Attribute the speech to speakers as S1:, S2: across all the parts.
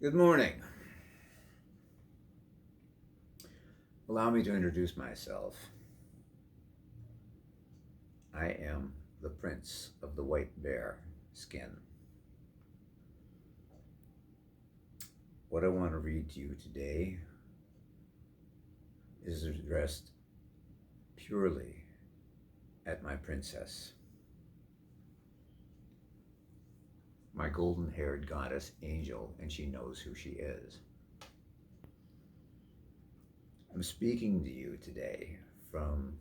S1: Good morning. Allow me to introduce myself. I am the Prince of the White Bear Skin. What I want to read to you today is addressed purely at my princess, my golden haired goddess angel, and she knows who she is. I'm speaking to you today from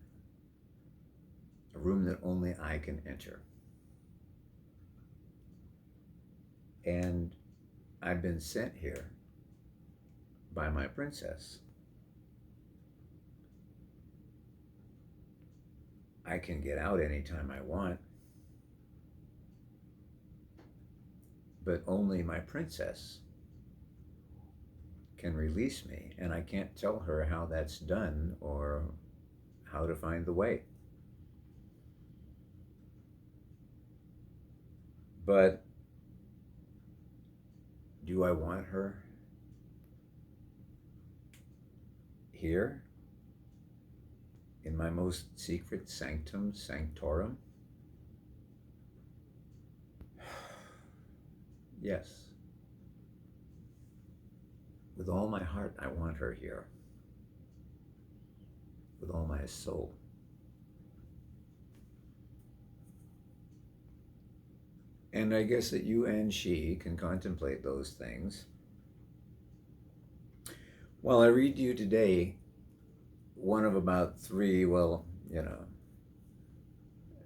S1: a room that only I can enter. And I've been sent here by my princess. I can get out anytime I want, but only my princess can release me, and I can't tell her how that's done or how to find the way. But do I want her here in my most secret sanctum sanctorum? Yes. With all my heart, I want her here. With all my soul. And I guess that you and she can contemplate those things. While I read to you today one of about three,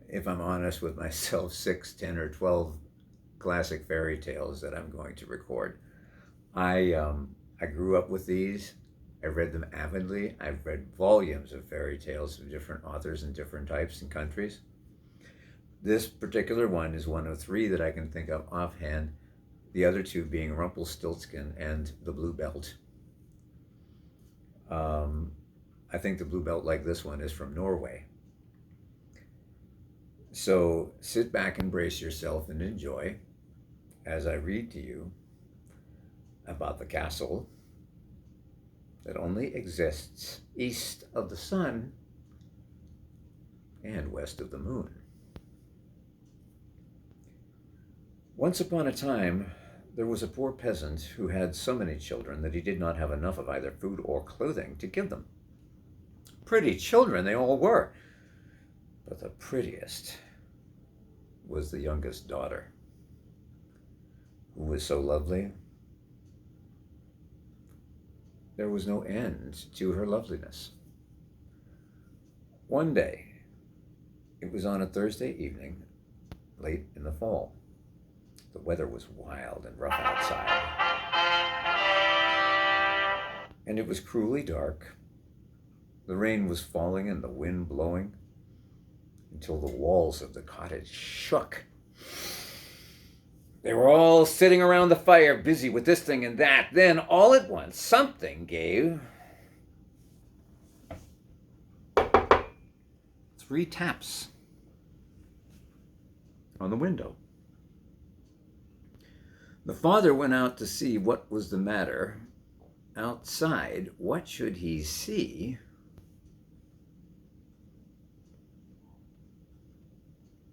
S1: if I'm honest with myself, 6, 10, or 12 classic fairy tales that I'm going to record. I grew up with these. I read them avidly. I've read volumes of fairy tales of different authors and different types and countries. This particular one is one of 3 that I can think of offhand, the other 2 being Rumpelstiltskin and the Blue Belt. I think the Blue Belt, like this one, is from Norway. So sit back and brace yourself and enjoy as I read to you about the castle that only exists east of the sun and west of the moon. Once upon a time, there was a poor peasant who had so many children that he did not have enough of either food or clothing to give them. Pretty children they all were, but the prettiest was the youngest daughter, who was so lovely there was no end to her loveliness. One day, it was on a Thursday evening, late in the fall. The weather was wild and rough outside, and it was cruelly dark. The rain was falling and the wind blowing until the walls of the cottage shook. They were all sitting around the fire, busy with this thing and that. Then, all at once, something gave 3 taps on the window. The father went out to see what was the matter. Outside, what should he see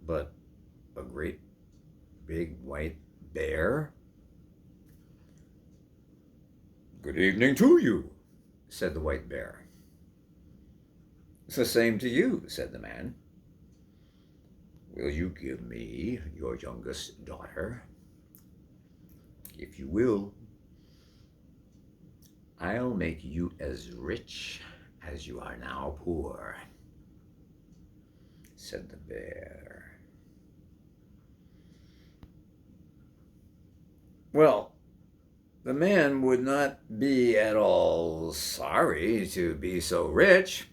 S1: but a great big white bear? "Good evening to you," said the white bear. "It's the same to you," said the man. "Will you give me your youngest daughter? If you will, I'll make you as rich as you are now poor," said the bear. Well, the man would not be at all sorry to be so rich,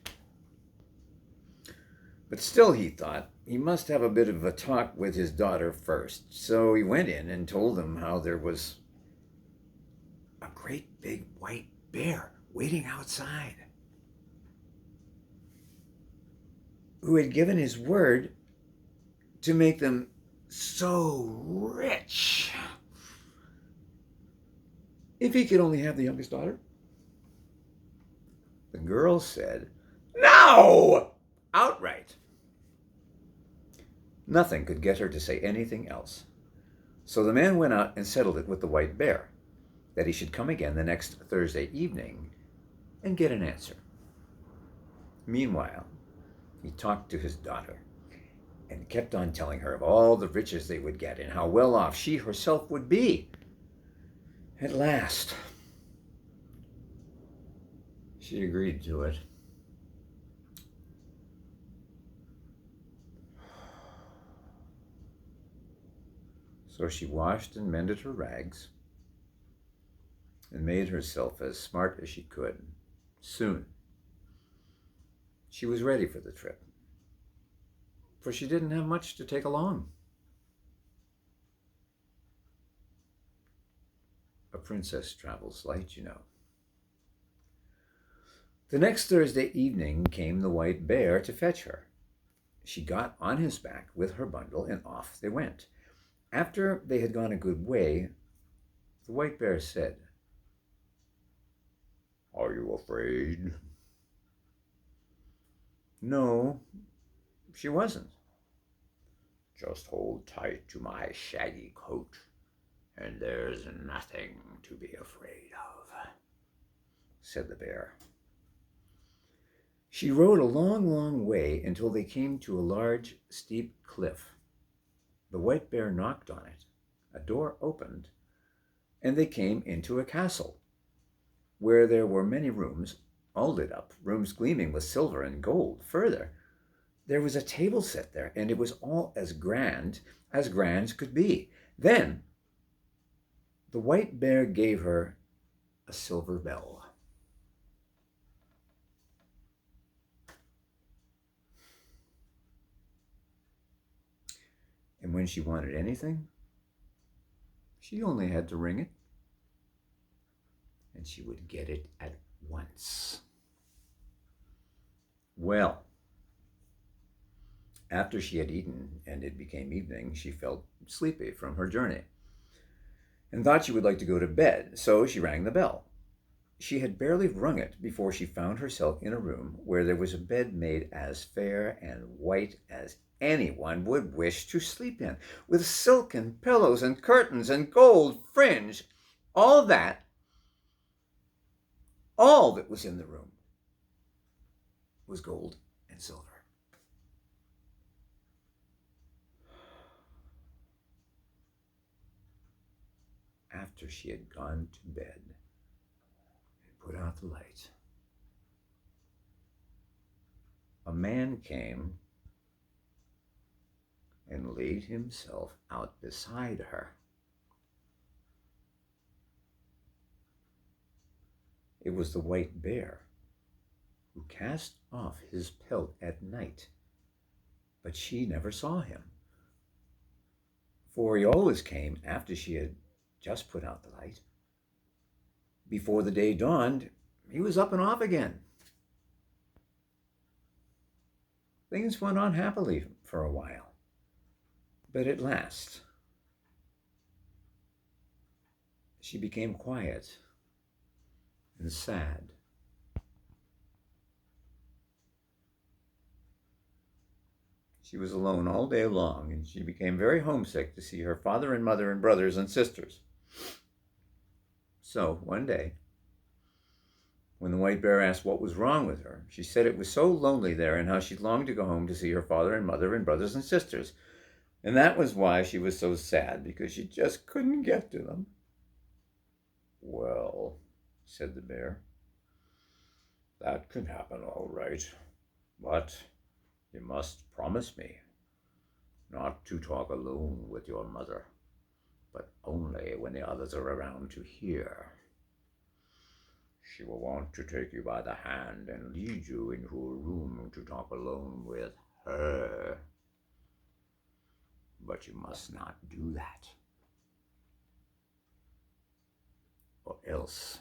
S1: but still, he thought, he must have a bit of a talk with his daughter first. So he went in and told them how there was a great big white bear waiting outside, who had given his word to make them so rich if he could only have the youngest daughter? The girl said, "No!" outright. Nothing could get her to say anything else. So the man went out and settled it with the white bear, that he should come again the next Thursday evening and get an answer. Meanwhile, he talked to his daughter and kept on telling her of all the riches they would get and how well off she herself would be. At last, she agreed to it. So she washed and mended her rags and made herself as smart as she could. Soon, she was ready for the trip, for she didn't have much to take along. A princess travels light, you know. The next Thursday evening came the white bear to fetch her. She got on his back with her bundle, and off they went. After they had gone a good way, the white bear said, "Are you afraid?" No, she wasn't. "Just hold tight to my shaggy coat, and there's nothing to be afraid of," said the bear. She rode a long, long way until they came to a large, steep cliff. The white bear knocked on it. A door opened, and they came into a castle, where there were many rooms, all lit up, rooms gleaming with silver and gold. Further, there was a table set there, and it was all as grand could be. Then the white bear gave her a silver bell. And when she wanted anything, she only had to ring it, and she would get it at once. Well, after she had eaten and it became evening, she felt sleepy from her journey and thought she would like to go to bed, so she rang the bell. She had barely rung it before she found herself in a room where there was a bed made as fair and white as anyone would wish to sleep in, with silken pillows and curtains and gold fringe. All that was in the room was gold and silver. After she had gone to bed and put out the light, a man came and laid himself out beside her. It was the white bear, who cast off his pelt at night, but she never saw him, for he always came after she had just put out the light. Before the day dawned, he was up and off again. Things went on happily for a while, but at last she became quiet and sad. She was alone all day long, and she became very homesick to see her father and mother and brothers and sisters. So one day, when the white bear asked what was wrong with her, she said it was so lonely there and how she longed to go home to see her father and mother and brothers and sisters. And that was why she was so sad, because she just couldn't get to them. "Well," said the bear, "that can happen all right, but you must promise me not to talk alone with your mother, but only when the others are around to hear. She will want to take you by the hand and lead you into a room to talk alone with her. But you must not do that, or else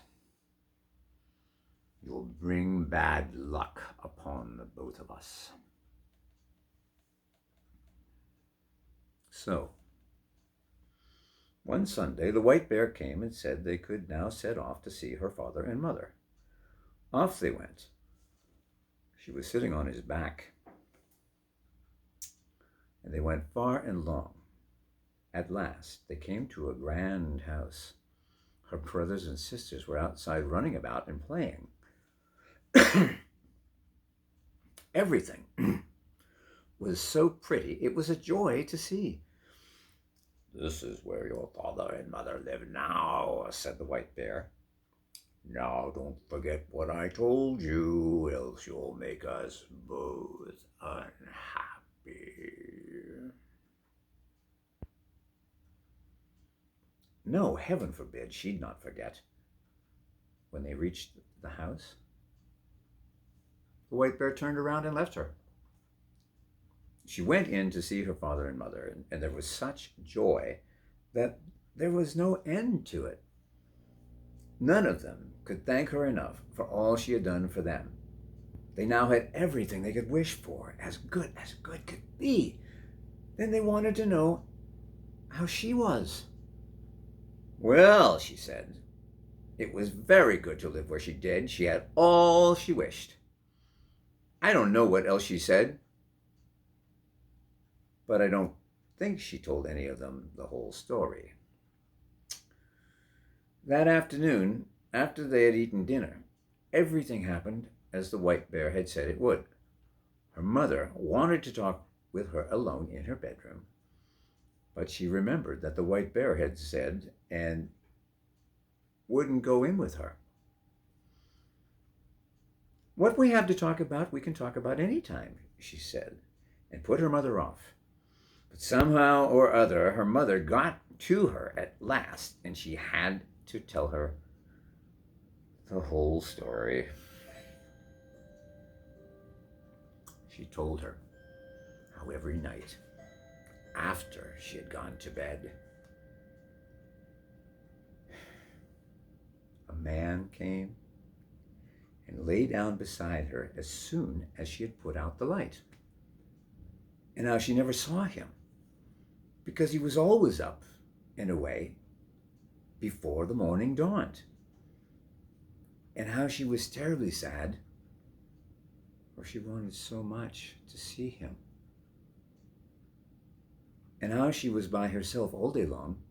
S1: you'll bring bad luck upon the both of us." So One Sunday, the white bear came and said they could now set off to see her father and mother. Off they went. She was sitting on his back, and they went far and long. At last, they came to a grand house. Her brothers and sisters were outside running about and playing. Everything was so pretty, it was a joy to see. "This is where your father and mother live now," said the white bear. "Now don't forget what I told you, else you'll make us both unhappy." No, heaven forbid, she'd not forget. When they reached the house, the white bear turned around and left her. She went in to see her father and mother, and there was such joy that there was no end to it. None of them could thank her enough for all she had done for them. They now had everything they could wish for, as good could be. Then they wanted to know how she was. "Well," she said, "it was very good to live where she did. She had all she wished." I don't know what else she said, but I don't think she told any of them the whole story. That afternoon, after they had eaten dinner, everything happened as the white bear had said it would. Her mother wanted to talk with her alone in her bedroom, but she remembered that the white bear had said and wouldn't go in with her. "What we have to talk about, we can talk about any time," she said, and put her mother off. But somehow or other, her mother got to her at last, and she had to tell her the whole story. She told her how every night, after she had gone to bed, a man came and lay down beside her as soon as she had put out the light. And how she never saw him, because he was always up and away before the morning dawned. And how she was terribly sad, for she wanted so much to see him. And how she was by herself all day long,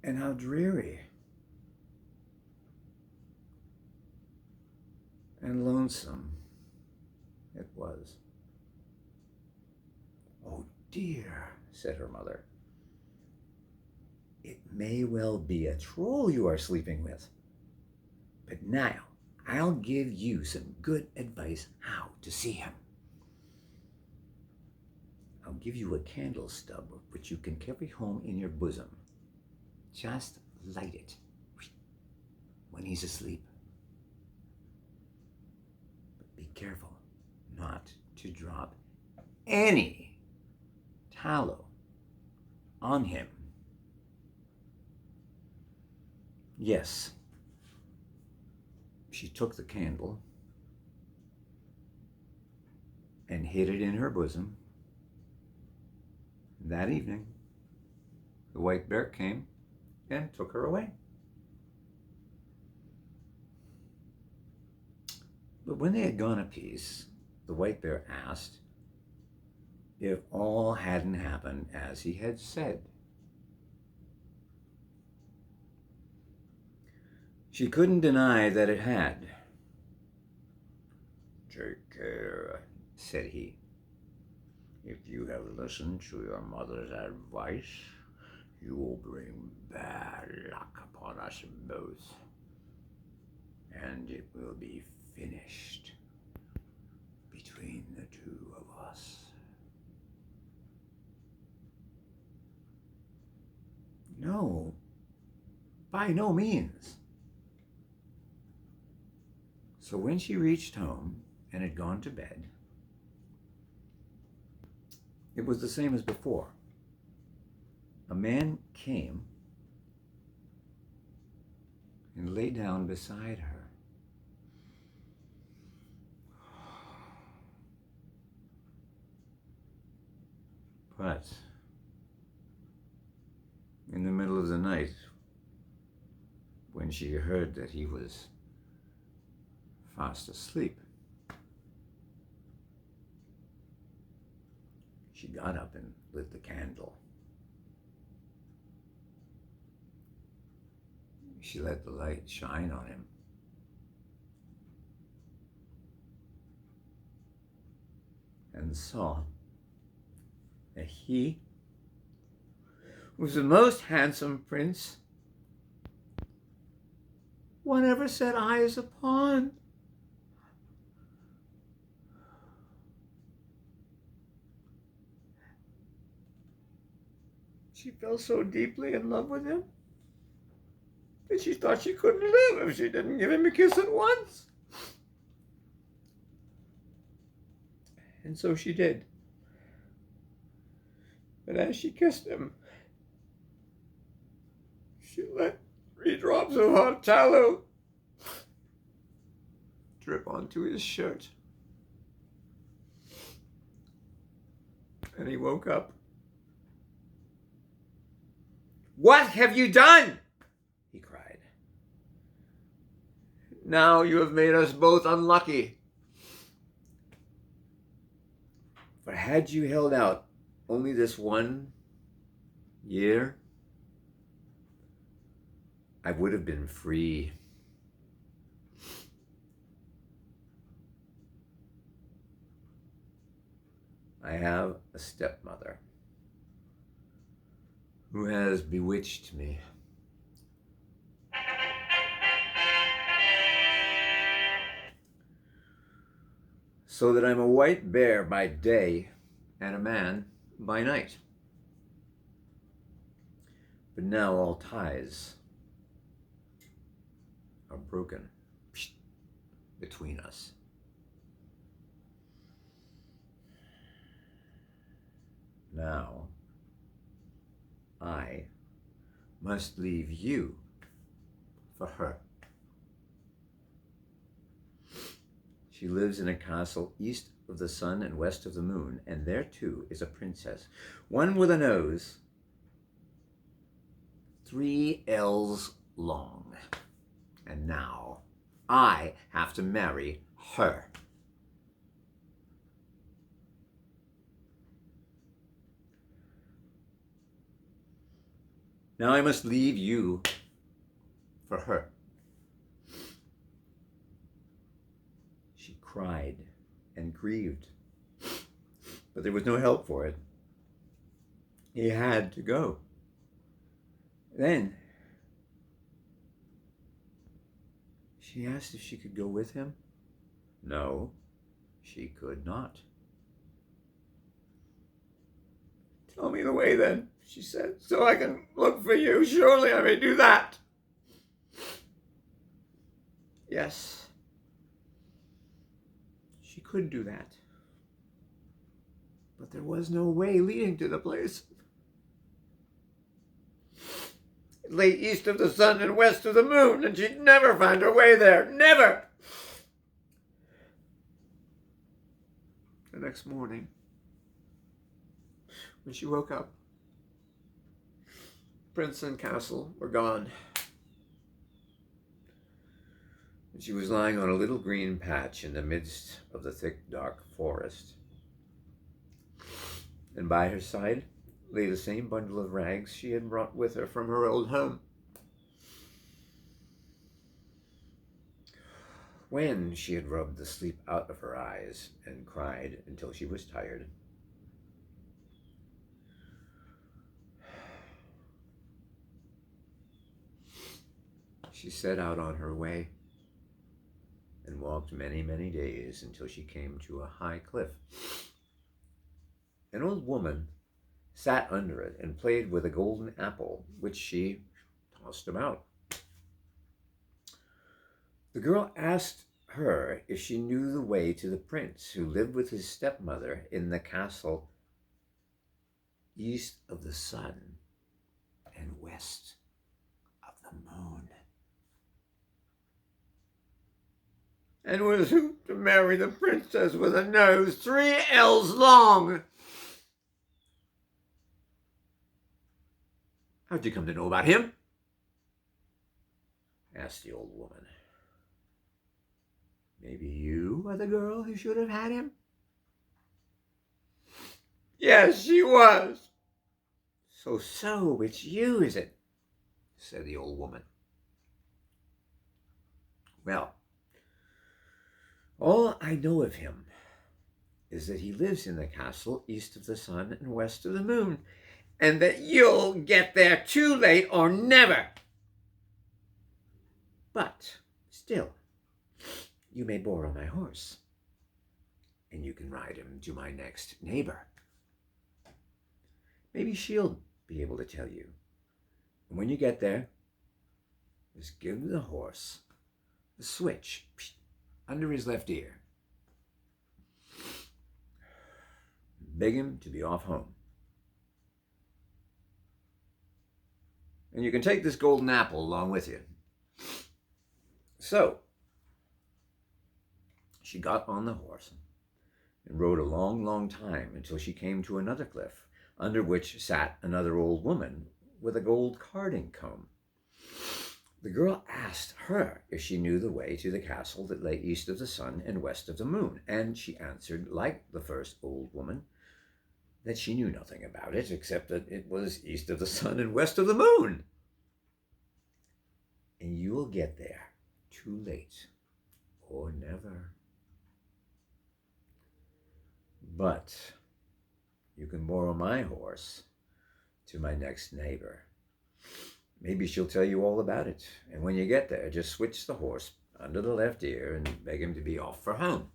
S1: and how dreary and lonesome it was. "Oh dear," said her mother, "it may well be a troll you are sleeping with. But now I'll give you some good advice how to see him. I'll give you a candle stub which you can carry home in your bosom. Just light it when he's asleep. But be careful not to drop any tallow on him." Yes, she took the candle and hid it in her bosom. That evening, the white bear came and took her away. But when they had gone a piece, the white bear asked if all hadn't happened as he had said. She couldn't deny that it had. "Take care," said he. "If you have listened to your mother's advice, you will bring bad luck upon us both, and it will be finished between the two of us." No, by no means. So when she reached home and had gone to bed, it was the same as before. A man came and lay down beside her. But in the middle of the night, when she heard that he was fast asleep, she got up and lit the candle. She let the light shine on him. And saw that he was the most handsome prince one ever set eyes upon. She fell so deeply in love with him that she thought she couldn't live if she didn't give him a kiss at once. And so she did. But as she kissed him, she let 3 drops of hot tallow drip onto his shirt. And he woke up. "What have you done?" he cried. "Now you have made us both unlucky. For had you held out only this 1 year, I would have been free. I have a stepmother who has bewitched me. So that I'm a white bear by day and a man by night. But now all ties are broken between us. Now I must leave you for her. She lives in a castle east of the sun and west of the moon, and there too is a princess, one with a nose 3 ells long. And now I have to marry her. Now I must leave you for her." She cried and grieved, but there was no help for it. He had to go. Then she asked if she could go with him. No, she could not. "Tell me the way then," she said, "so I can look for you. Surely I may do that." Yes, she could do that. But there was no way leading to the place. It lay east of the sun and west of the moon, and she'd never find her way there. Never! The next morning, when she woke up, prince and castle were gone. And she was lying on a little green patch in the midst of the thick, dark forest. And by her side lay the same bundle of rags she had brought with her from her old home. When she had rubbed the sleep out of her eyes and cried until she was tired, she set out on her way and walked many, many days until she came to a high cliff. An old woman sat under it and played with a golden apple, which she tossed about. The girl asked her if she knew the way to the prince who lived with his stepmother in the castle east of the sun and west of the moon, and was to marry the princess with a nose 3 ells long. How'd you come to know about him? Asked the old woman. Maybe you are the girl who should have had him? Yes, she was. So, it's you, is it? Said the old woman. Well, all I know of him is that he lives in the castle east of the sun and west of the moon, and that you'll get there too late or never. But still, you may borrow my horse, and you can ride him to my next neighbor. Maybe she'll be able to tell you. And when you get there, just give the horse the switch under his left ear. Beg him to be off home. And you can take this golden apple along with you. So, she got on the horse and rode a long, long time until she came to another cliff, under which sat another old woman with a gold carding comb. The girl asked her if she knew the way to the castle that lay east of the sun and west of the moon, and she answered, like the first old woman, that she knew nothing about it, except that it was east of the sun and west of the moon. And you will get there too late or never. But you can borrow my horse to my next neighbor. Maybe she'll tell you all about it. And when you get there, just switch the horse under the left ear and beg him to be off for home.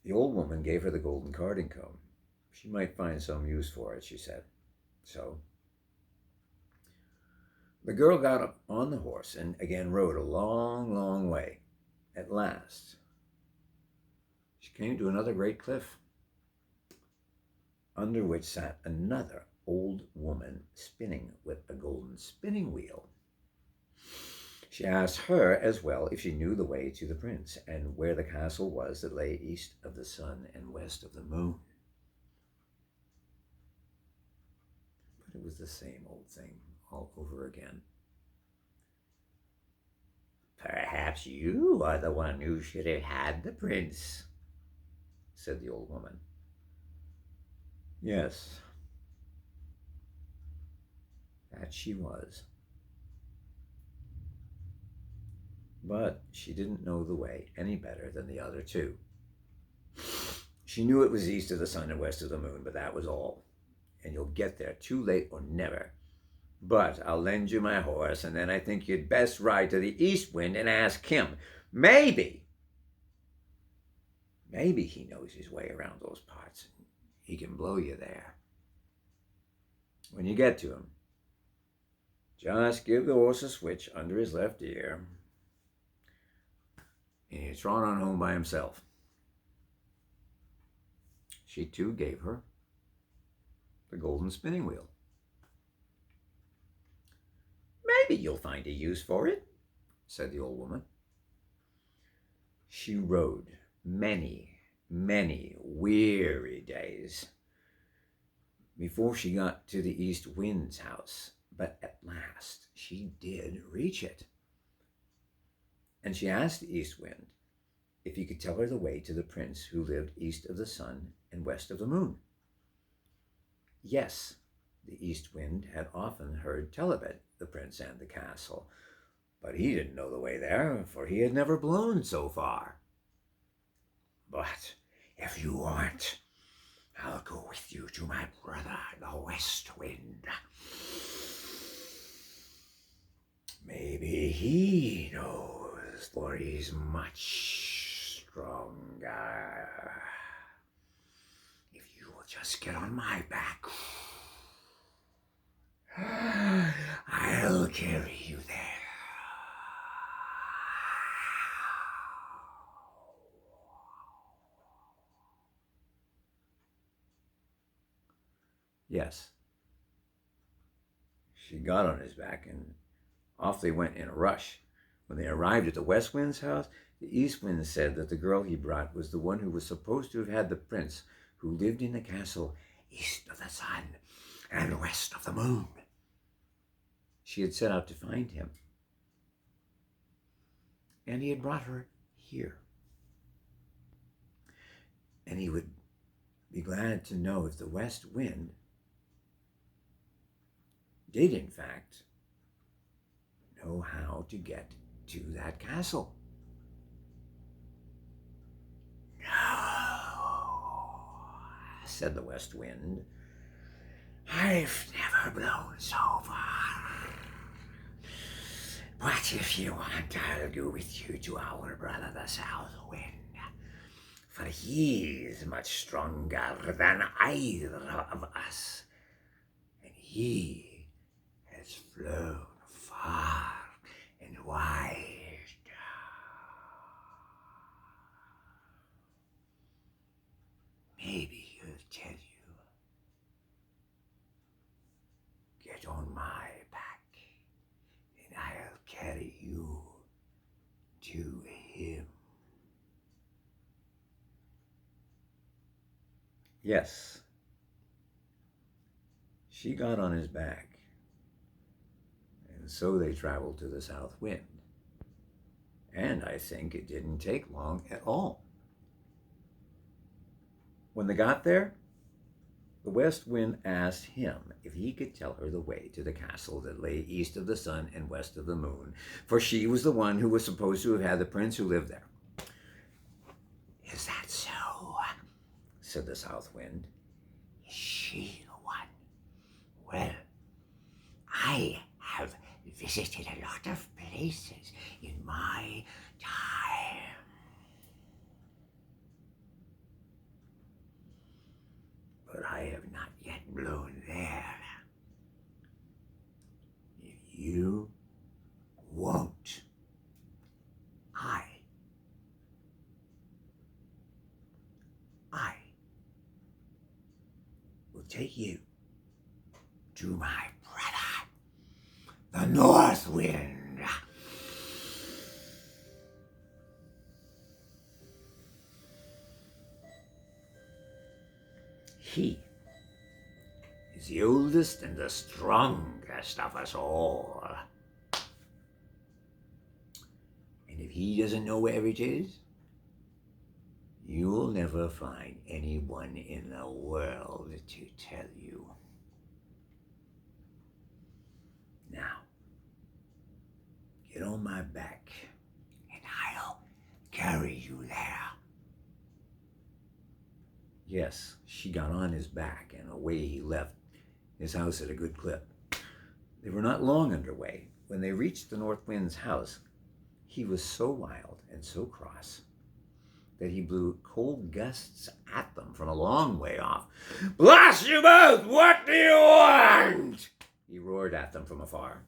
S1: The old woman gave her the golden carding comb. She might find some use for it, she said. So the girl got up on the horse and again rode a long, long way. At last, she came to another great cliff, under which sat another old woman spinning with a golden spinning wheel. She asked her as well if she knew the way to the prince and where the castle was that lay east of the sun and west of the moon. But it was the same old thing all over again. Perhaps you are the one who should have had the prince, said the old woman. Yes, that she was. But she didn't know the way any better than the other two. She knew it was east of the sun and west of the moon, but that was all. And you'll get there too late or never. But I'll lend you my horse, and then I think you'd best ride to the east wind and ask him. Maybe he knows his way around those parts. He can blow you there. When you get to him, just give the horse a switch under his left ear, and he'll trot on home by himself. She too gave her the golden spinning wheel. Maybe you'll find a use for it, said the old woman. She rode many, many weary days before she got to the east wind's house, but at last she did reach it. And she asked the east wind if he could tell her the way to the prince who lived east of the sun and west of the moon. Yes, the east wind had often heard tell of it, the prince and the castle, but he didn't know the way there, for he had never blown so far. But if you want, I'll go with you to my brother, the west wind. Maybe he knows, for he's much stronger. If you will just get on my back, I'll carry you there. Yes. She got on his back, and off they went in a rush. When they arrived at the west wind's house, the east wind said that the girl he brought was the one who was supposed to have had the prince who lived in the castle east of the sun and west of the moon. She had set out to find him, and he had brought her here. And he would be glad to know if the west wind did, in fact, know how to get to that castle. No, said the west wind. I've never blown so far. But if you want, I'll go with you to our brother the south wind. For he's much stronger than either of us. And he has flown far and wide. Maybe he'll tell you, get on my back, and I'll carry you to him. Yes, she got on his back, and so they traveled to the south wind. And I think it didn't take long at all. When they got there, the west wind asked him if he could tell her the way to the castle that lay east of the sun and west of the moon, for she was the one who was supposed to have had the prince who lived there. Is that so? Said the south wind. Is she the one? Well, I have visited a lot of places in my time. But I have not yet blown there. If you won't, I will take you to my brother, the north wind. He is the oldest and the strongest of us all. And if he doesn't know where it is, you'll never find anyone in the world to tell you. Now, get on my back, and I'll carry you there. Yes, she got on his back, and away he left his house at a good clip. They were not long underway. When they reached the North Wind's house, he was so wild and so cross that he blew cold gusts at them from a long way off. "Blast you both! What do you want?" he roared at them from afar.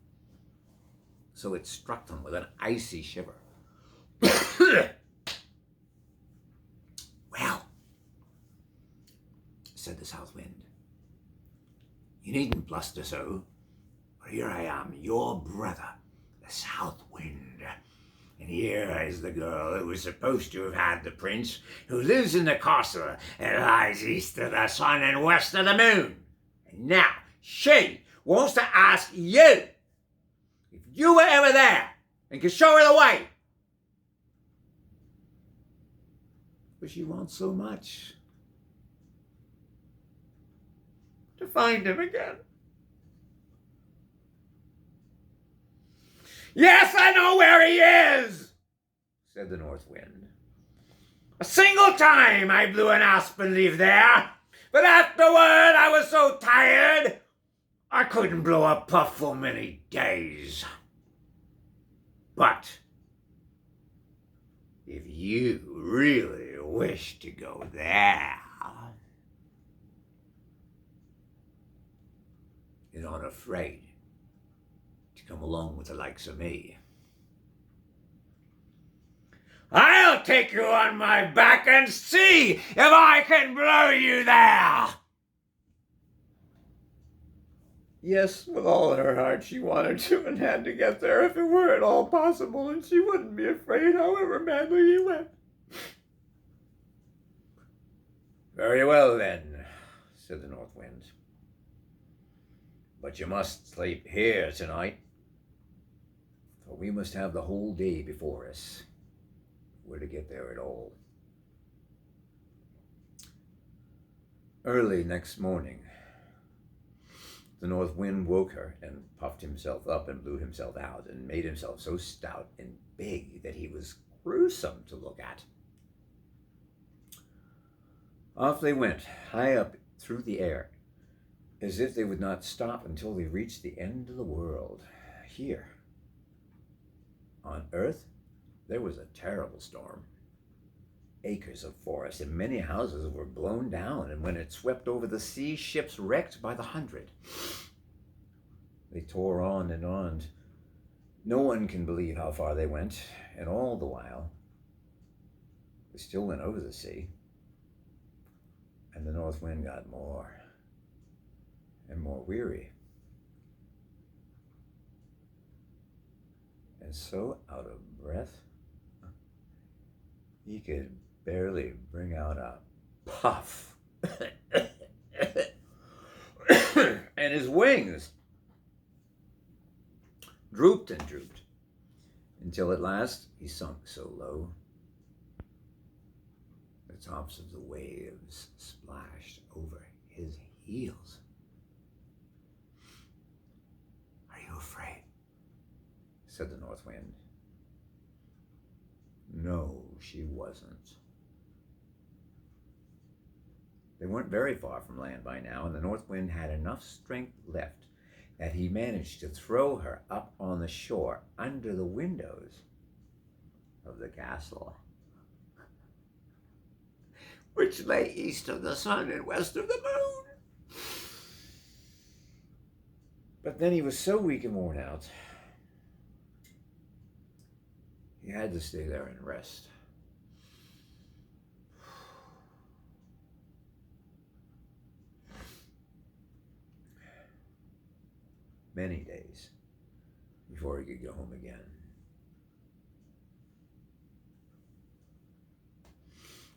S1: So it struck them with an icy shiver. "Well," said the south wind, "you needn't bluster so, for here I am, your brother, the south wind. And here is the girl who was supposed to have had the prince, who lives in the castle and lies east of the sun and west of the moon. And now she wants to ask you if you were ever there and could show her the way. But she wants so much to find him again." "Yes, I know where he is," said the north wind. "A single time I blew an aspen leaf there, but afterward I was so tired I couldn't blow a puff for many days. But if you really wish to go there, you're not afraid to come along with the likes of me. I'll take you on my back and see if I can blow you there." Yes, with all her heart she wanted to and had to get there if it were at all possible, and she wouldn't be afraid however madly he went. "Very well then," said the north wind. but you must sleep here tonight, for we must have the whole day before us if we're to get there at all. Early next morning, the north wind woke her and puffed himself up and blew himself out and made himself so stout and big that he was gruesome to look at. Off they went, high up through the air, as if they would not stop until they reached the end of the world. Here, on Earth, there was a terrible storm. Acres of forest and many houses were blown down, and when it swept over the sea, ships wrecked by the hundred. They tore on and on. No one can believe how far they went, and all the while, they still went over the sea, and the north wind got more and more weary, and so out of breath, he could barely bring out a puff. And his wings drooped and drooped until at last he sunk so low the tops of the waves splashed over his heels. "Are you afraid?" said the north wind. No, she wasn't. They weren't very far from land by now, and the north wind had enough strength left that he managed to throw her up on the shore under the windows of the castle, which lay east of the sun and west of the moon. But then he was so weak and worn out, he had to stay there and rest. Many days before he could go home again.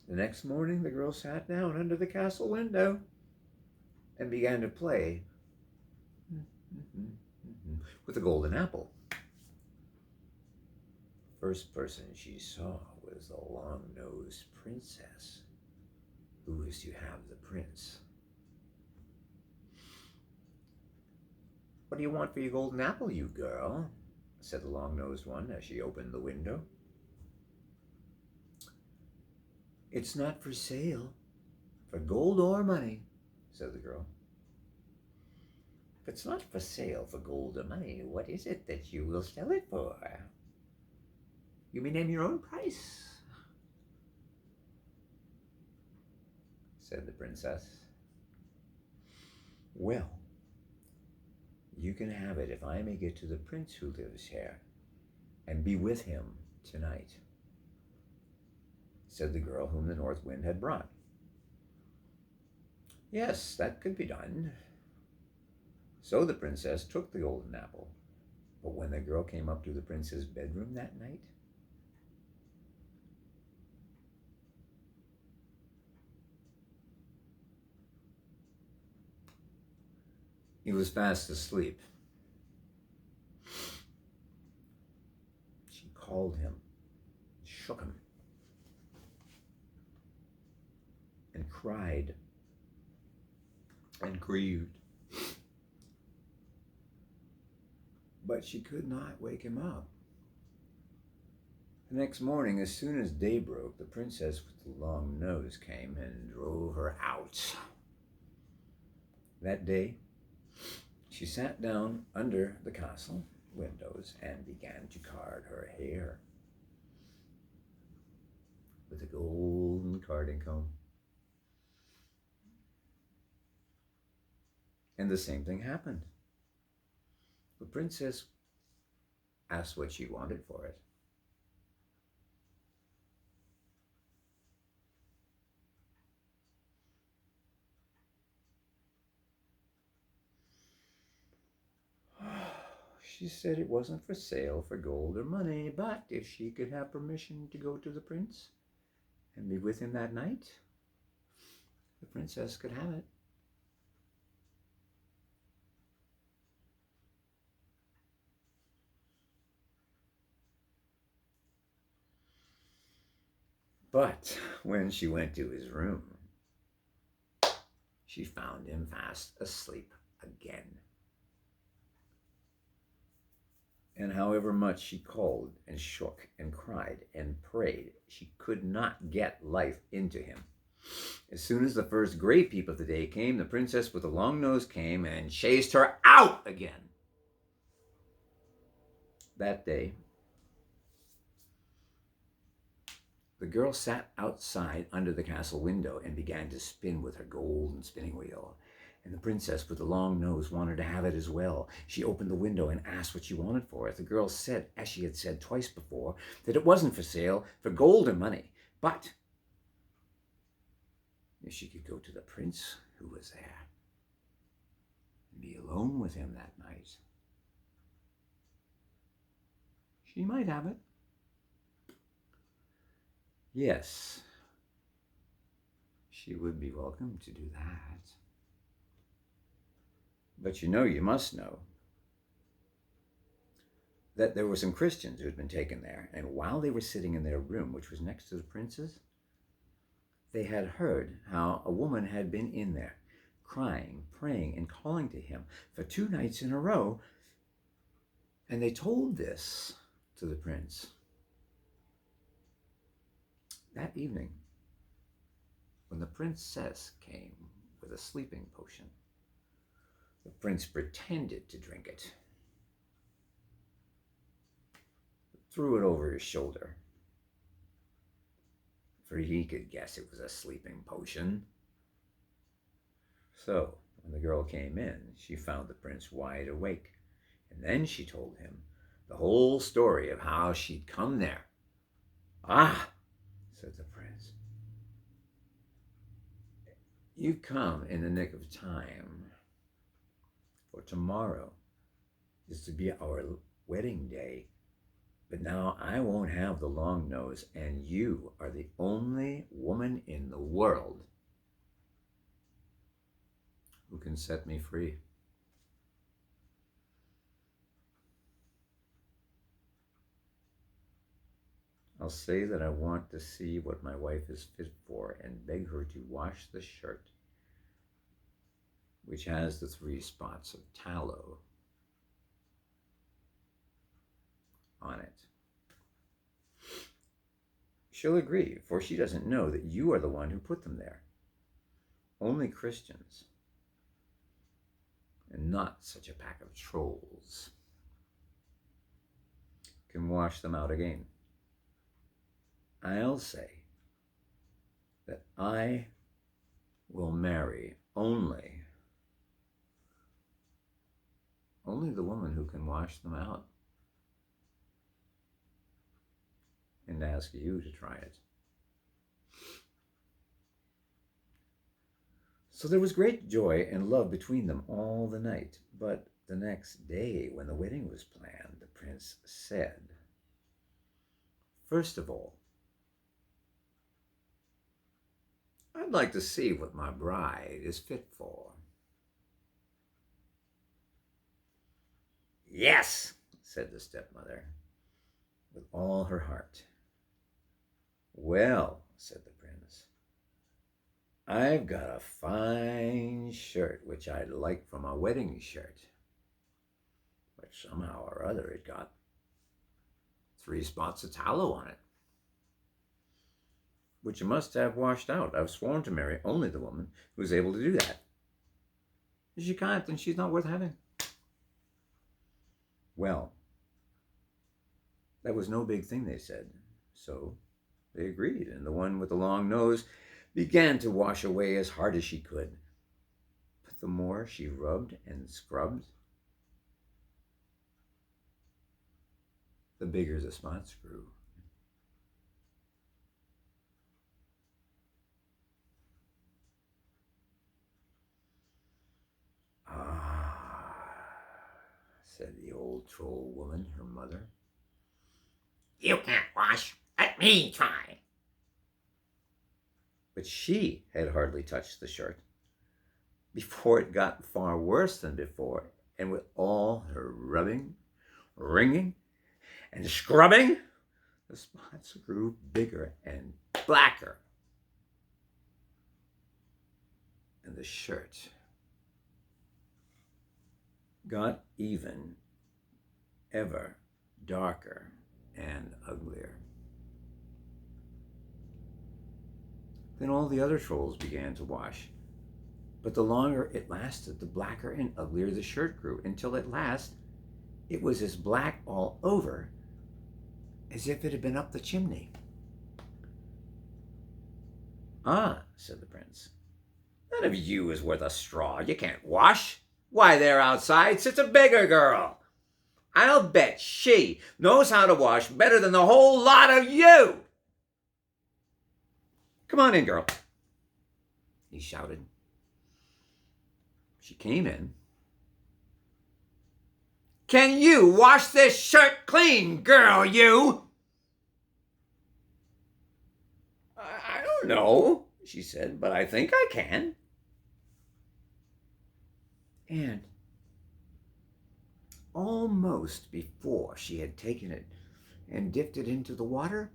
S1: The next morning, the girl sat down under the castle window and began to play with the golden apple. First person she saw was the long-nosed princess, who was to have the prince. "What do you want for your golden apple, you girl?" said the long-nosed one as she opened the window. "It's not for sale, for gold or money," said the girl. "If it's not for sale for gold or money, what is it that you will sell it for? You may name your own price," said the princess. "Well, you can have it if I make it to the prince who lives here and be with him tonight," said the girl whom the north wind had brought. Yes, that could be done. So the princess took the golden apple, but when the girl came up to the prince's bedroom that night, he was fast asleep. She called him, shook him, and cried and grieved. But she could not wake him up. The next morning, as soon as day broke, the princess with the long nose came and drove her out. That day, she sat down under the castle windows and began to card her hair with a golden carding comb. And the same thing happened. The princess asked what she wanted for it. She said it wasn't for sale for gold or money, but if she could have permission to go to the prince and be with him that night, the princess could have it. But when she went to his room, she found him fast asleep again. And however much she called and shook and cried and prayed, she could not get life into him. As soon as the first gray peep of the day came, the princess with the long nose came and chased her out again. That day, the girl sat outside under the castle window and began to spin with her golden spinning wheel. And the princess with the long nose wanted to have it as well. She opened the window and asked what she wanted for it. The girl said, as she had said twice before, that it wasn't for sale for gold or money, but if she could go to the prince who was there and be alone with him that night, she might have it. Yes, she would be welcome to do that. But you must know that there were some Christians who had been taken there, and while they were sitting in their room, which was next to the prince's, they had heard how a woman had been in there, crying, praying, and calling to him for 2 nights in a row, and they told this to the prince. That evening, when the princess came with a sleeping potion, the prince pretended to drink it, threw it over his shoulder, for he could guess it was a sleeping potion. So, when the girl came in, she found the prince wide awake, and then she told him the whole story of how she'd come there. "Ah," said the prince, "you've come in the nick of time, for tomorrow is to be our wedding day. But now I won't have the long nose, and you are the only woman in the world who can set me free." I'll say that I want to see what my wife is fit for and beg her to wash the shirt, which has the 3 spots of tallow on it. She'll agree, for she doesn't know that you are the one who put them there. Only Christians, and not such a pack of trolls, can wash them out again. I'll say that I will marry only the woman who can wash them out, and ask you to try it. So there was great joy and love between them all the night. But the next day, when the wedding was planned, the prince said, "First of all, I'd like to see what my bride is fit for." "Yes," said the stepmother, with all her heart. "Well," said the prince, "I've got a fine shirt which I'd like for my wedding shirt, but somehow or other it got 3 spots of tallow on it, which you must have washed out. I've sworn to marry only the woman who is able to do that. If she can't, then she's not worth having." Well, that was no big thing, they said. So they agreed, and the one with the long nose began to wash away as hard as she could. But the more she rubbed and scrubbed, the bigger the spots grew. "Ah," said the old troll woman, her mother, "you can't wash. Let me try." But she had hardly touched the shirt before it got far worse than before, and with all her rubbing, wringing, and scrubbing, The spots grew bigger and blacker, and the shirt got even ever darker and uglier. Then all the other trolls began to wash. But the longer it lasted, the blacker and uglier the shirt grew, until at last it was as black all over as if it had been up the chimney. "Ah," said the prince, "none of you is worth a straw. You can't wash. Why, there outside sits a beggar girl. I'll bet she knows how to wash better than the whole lot of you. Come on in, girl," he shouted. She came in. "Can you wash this shirt clean, girl, you?" I don't know," she said, "but I think I can." And almost before she had taken it and dipped it into the water,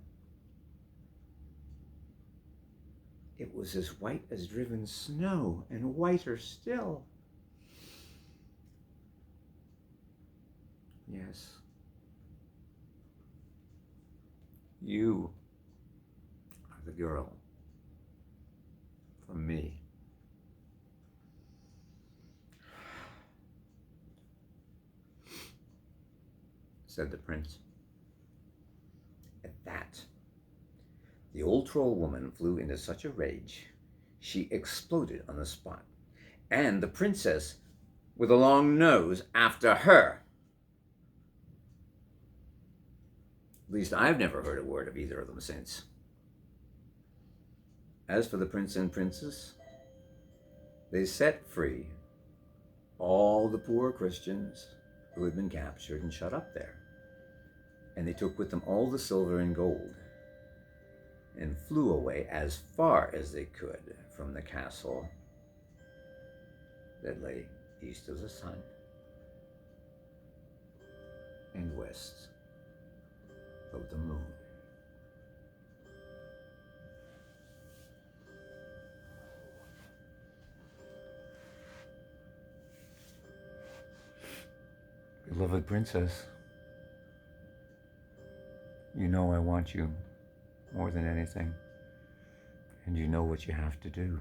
S1: it was as white as driven snow, and whiter still. Yes, you are the girl for me. Said the prince. At that, the old troll woman flew into such a rage, she exploded on the spot, and the princess with a long nose after her. At least I've never heard a word of either of them since. As for the prince and princess, they set free all the poor Christians who had been captured and shut up there. And they took with them all the silver and gold and flew away as far as they could from the castle that lay east of the sun and west of the moon. Beloved princess, you know I want you more than anything, and you know what you have to do.